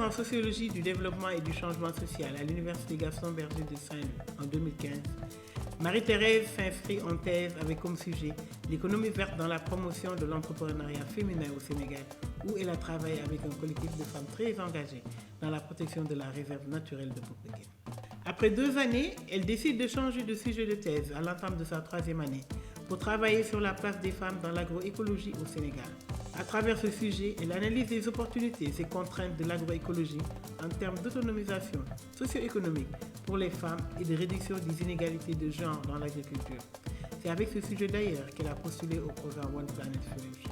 master en sociologie du développement et du changement social à l'Université Gaston Berger de Saint-Louis en 2015, Marie-Thérèse s'inscrit en thèse avec comme sujet l'économie verte dans la promotion de l'entrepreneuriat féminin au Sénégal, où elle a travaillé avec un collectif de femmes très engagées dans la protection de la réserve naturelle de Popenguine. Après 2 années, elle décide de changer de sujet de thèse à l'entame de sa 3e année pour travailler sur la place des femmes dans l'agroécologie au Sénégal. À travers ce sujet, elle analyse les opportunités et contraintes de l'agroécologie en termes d'autonomisation socio-économique pour les femmes et de réduction des inégalités de genre dans l'agriculture. C'est avec ce sujet d'ailleurs qu'elle a postulé au programme One Planet Solution.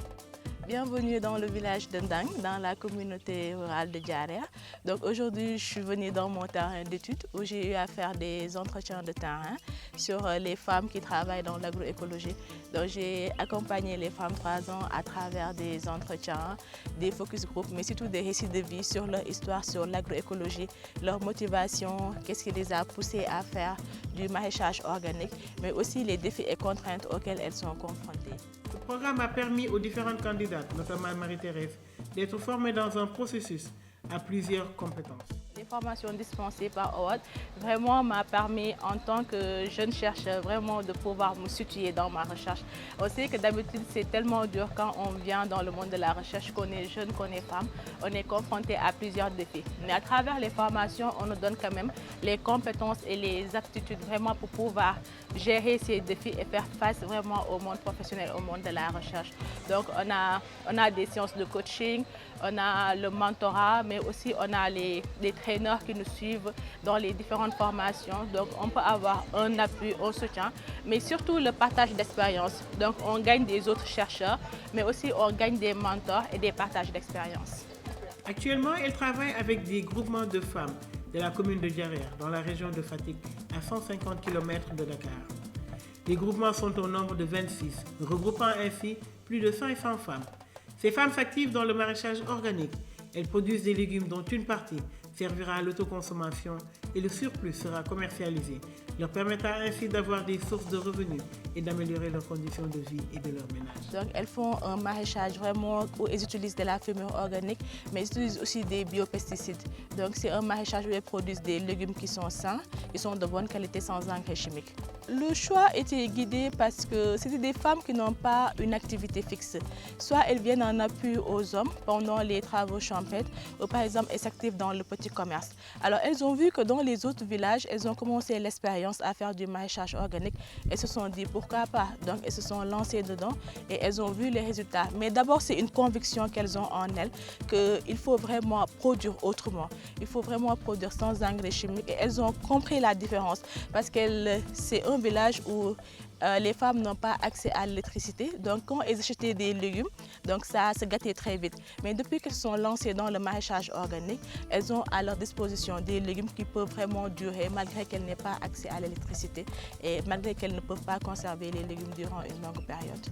Bienvenue dans le village de Ndang, dans la communauté rurale de Diarère. Donc aujourd'hui, je suis venue dans mon terrain d'études où j'ai eu à faire des entretiens de terrain sur les femmes qui travaillent dans l'agroécologie. Donc j'ai accompagné les femmes 3 ans à travers des entretiens, des focus group, mais surtout des récits de vie sur leur histoire sur l'agroécologie, leur motivation, qu'est-ce qui les a poussées à faire du maraîchage organique, mais aussi les défis et contraintes auxquels elles sont confrontées. Ce programme a permis aux différentes candidates, notamment Marie-Thérèse, d'être formées dans un processus à plusieurs compétences. Les formations dispensées par OWAD vraiment m'a permis en tant que jeune chercheur vraiment de pouvoir me situer dans ma recherche. On sait que d'habitude c'est tellement dur quand on vient dans le monde de la recherche, qu'on est jeune, qu'on est femme, on est confronté à plusieurs défis. Mais à travers les formations, on nous donne quand même les compétences et les aptitudes vraiment pour pouvoir gérer ces défis et faire face vraiment au monde professionnel, au monde de la recherche. Donc on a des séances de coaching, on a le mentorat, mais aussi on a les traîneurs qui nous suivent dans les différentes formations. Donc on peut avoir un appui, un soutien, mais surtout le partage d'expérience. Donc on gagne des autres chercheurs, mais aussi on gagne des mentors et des partages d'expérience. Actuellement, elle travaille avec des groupements de femmes de la commune de Diarère, dans la région de Fatick, à 150 km de Dakar. Les groupements sont au nombre de 26, regroupant ainsi plus de 500 femmes. Ces femmes s'activent dans le maraîchage organique. Elles produisent des légumes dont une partie servira à l'autoconsommation et le surplus sera commercialisé, leur permettant ainsi d'avoir des sources de revenus et d'améliorer leurs conditions de vie et de leur ménage. Donc elles font un maraîchage vraiment où elles utilisent de la fumure organique, mais elles utilisent aussi des biopesticides. Donc c'est un maraîchage où elles produisent des légumes qui sont sains, qui sont de bonne qualité sans engrais chimiques. Le choix était guidé parce que c'était des femmes qui n'ont pas une activité fixe. Soit elles viennent en appui aux hommes pendant les travaux champêtres, ou par exemple elles s'activent dans le petit commerce. Alors elles ont vu que dans les autres villages, elles ont commencé l'expérience à faire du maraîchage organique. Elles se sont dit pourquoi pas, donc elles se sont lancées dedans et elles ont vu les résultats. Mais d'abord c'est une conviction qu'elles ont en elles qu'il faut vraiment produire autrement. Il faut vraiment produire sans engrais chimiques et elles ont compris la différence parce que c'est un village où les femmes n'ont pas accès à l'électricité. Donc quand elles achetaient des légumes, donc ça se gâtait très vite. Mais depuis qu'elles sont lancées dans le maraîchage organique, elles ont à leur disposition des légumes qui peuvent vraiment durer malgré qu'elles n'aient pas accès à l'électricité et malgré qu'elles ne peuvent pas conserver les légumes durant une longue période.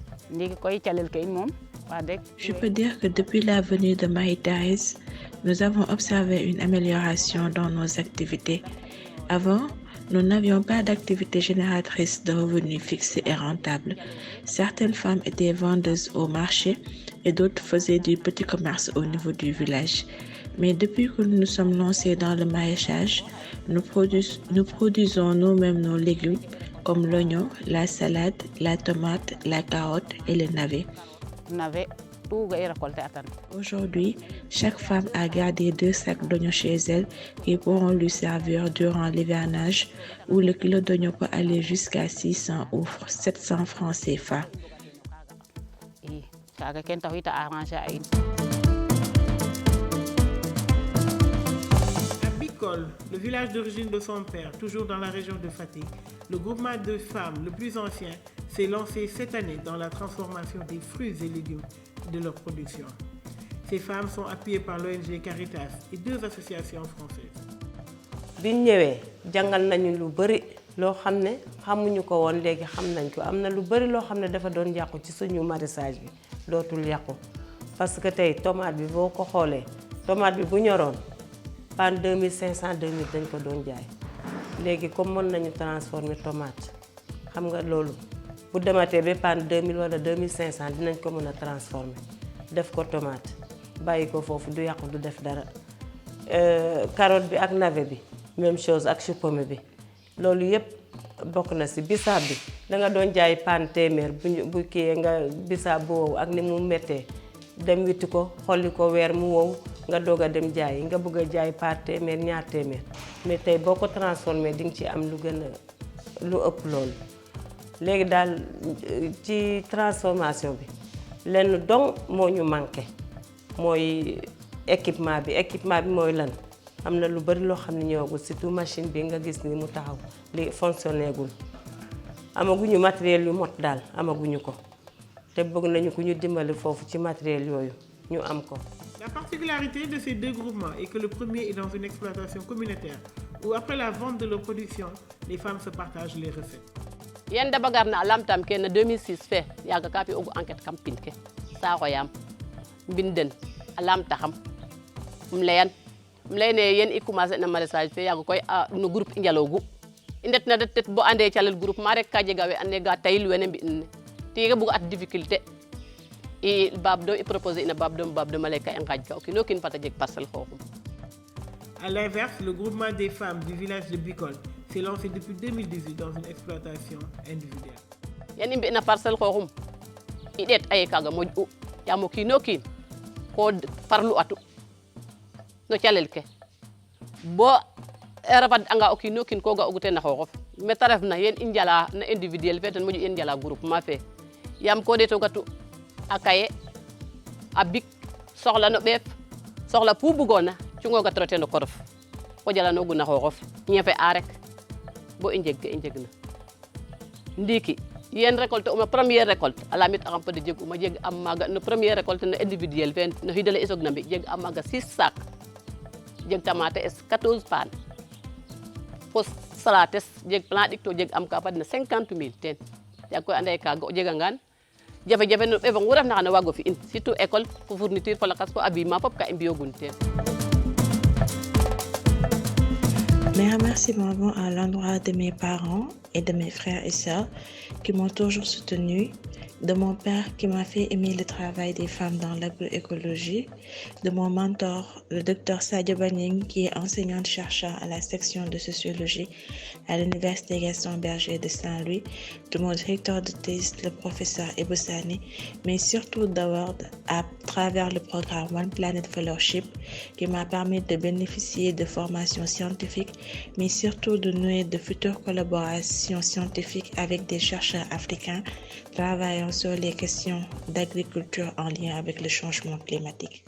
Je peux dire que depuis la venue de Marie-Thérèse, nous avons observé une amélioration dans nos activités. Avant, nous n'avions pas d'activité génératrice de revenus fixes et rentables. Certaines femmes étaient vendeuses au marché et d'autres faisaient du petit commerce au niveau du village. Mais depuis que nous nous sommes lancés dans le maraîchage, nous produisons nous-mêmes nos légumes comme l'oignon, la salade, la tomate, la carotte et le navet. Aujourd'hui, chaque femme a gardé 2 sacs d'oignons chez elle qui pourront lui servir durant l'hivernage où le kilo d'oignon peut aller jusqu'à 600 ou 700 francs CFA. À Bicol, le village d'origine de son père, toujours dans la région de Fatick, le groupement de femmes le plus ancien s'est lancé cette année dans la transformation des fruits et légumes de leur production. Ces femmes sont appuyées par l'ONG Caritas et 2 associations françaises. biñ ñëwee jàngal nañu lu bari loo xam ne xamuñu ko woon léegi xam nañ ko am na lu bari loo xam ne dafa doon yàqu ci suñu maraîchage bi dootul yàqu parce que tey tomate bi boo ko xoolee tomate bi bu ñoroon pan 2500 2000 dañ ko doon jaay léegi comme mën nañu transformer tomate xam nga loolu bu dematee ba pan 2000 wala 2500 dinañ ko mën a transformer def ko tomate bàyyi ko foofu du yàqu du def dara carotte bi ak navet bi même chose ak chou pommé bi loolu yëpp bokk na si bisaab bi danga doon jaay paan téeméer bu kii nga bisaab bu wow ak ni mu méttee dem witti ko xolli ko weer mu wow nga doog a dem jaay nga bëgg a jaay par téeméer ñaar téeméer mais tey boo ko transformé di nga ci am lu gën a lu ëpp loolu léegi daal ci transformation bi lenn dong moo ñu manqué mooy équipement bi mooy lan am na lu bari loo xam ne ñëwagul surtout machine bi nga gis ni mu taxaw li fonctionné gul amaguñu matériel yu mot daal amaguñu ko te bëgg nañu ko ñu dimbali foofu ci matériel yooyu ñu am ko. La particularité de ces deux groupements est que le premier est dans une exploitation communautaire où après la vente de leur production, les femmes se partagent les recettes. Yen da bagar na lamtam ke na 2006 fe yaga ka fi ogu enquête kam pinke sa xoyam binden alam taxam mleyne yen i commencé na maraîchage fe yaga koy no groupe i njalogu i ndet na det bo ande calel groupe ma rek ka jega we ande ga tayil wene mbi ne tiga bugu at difficulté i babdo i proposer ina babdo maleka en ngaj ka okino kin fata jeg parcelle xoxum. À l'inverse, le groupement des femmes du village de Bicol s'est lancé depuis 2018 dans une exploitation individuelle. Yen imbi na parcelle xoxum i det ay kaga moj u yamo kino kin ko parlu atu no calel ke bo rafat anga o kino kin ko ga ogute na xoxof meta ref na yen i njala na individuel fe ten moƴu yen njala groupement fe yam ko de to gatu a kaye a bik soxla no ɓeef soxla pu bugona cungoga traité no korof ko jalanogu na xoxof ñefe a rek bo i njeg ke i njegna ndiki yen récolte uma première récolte a lamit axam fada jeg uma jeg am maga no première récolte no individuel fe no xidale i soog na mbi jeg am maga 6 sac jeg tomate es 14 paan fo salates jeg plan ɗik to jeg am ka fadna 50,000 ten yaag koy ande kaga o jegangan jafe-jafe no ɓefong wu refna xana waago fi'in surtout école fo fourniture fo lakas fo habillement fop ka i mbiyogun ten. Mes remerciements vont à l'endroit de mes parents et de mes frères et sœurs qui m'ont toujours soutenu, de mon père qui m'a fait aimer le travail des femmes dans l'agroécologie, de mon mentor, le docteur Sadio Baning, qui est enseignante-chercheur à la section de sociologie à l'Université Gaston Berger de Saint-Louis, de mon directeur de thèse, le professeur Ebosani, mais surtout d'Award à travers le programme One Planet Fellowship qui m'a permis de bénéficier de formations scientifiques, mais surtout de nouer de futures collaborations scientifiques avec des chercheurs africains travaillant sur les questions d'agriculture en lien avec le changement climatique.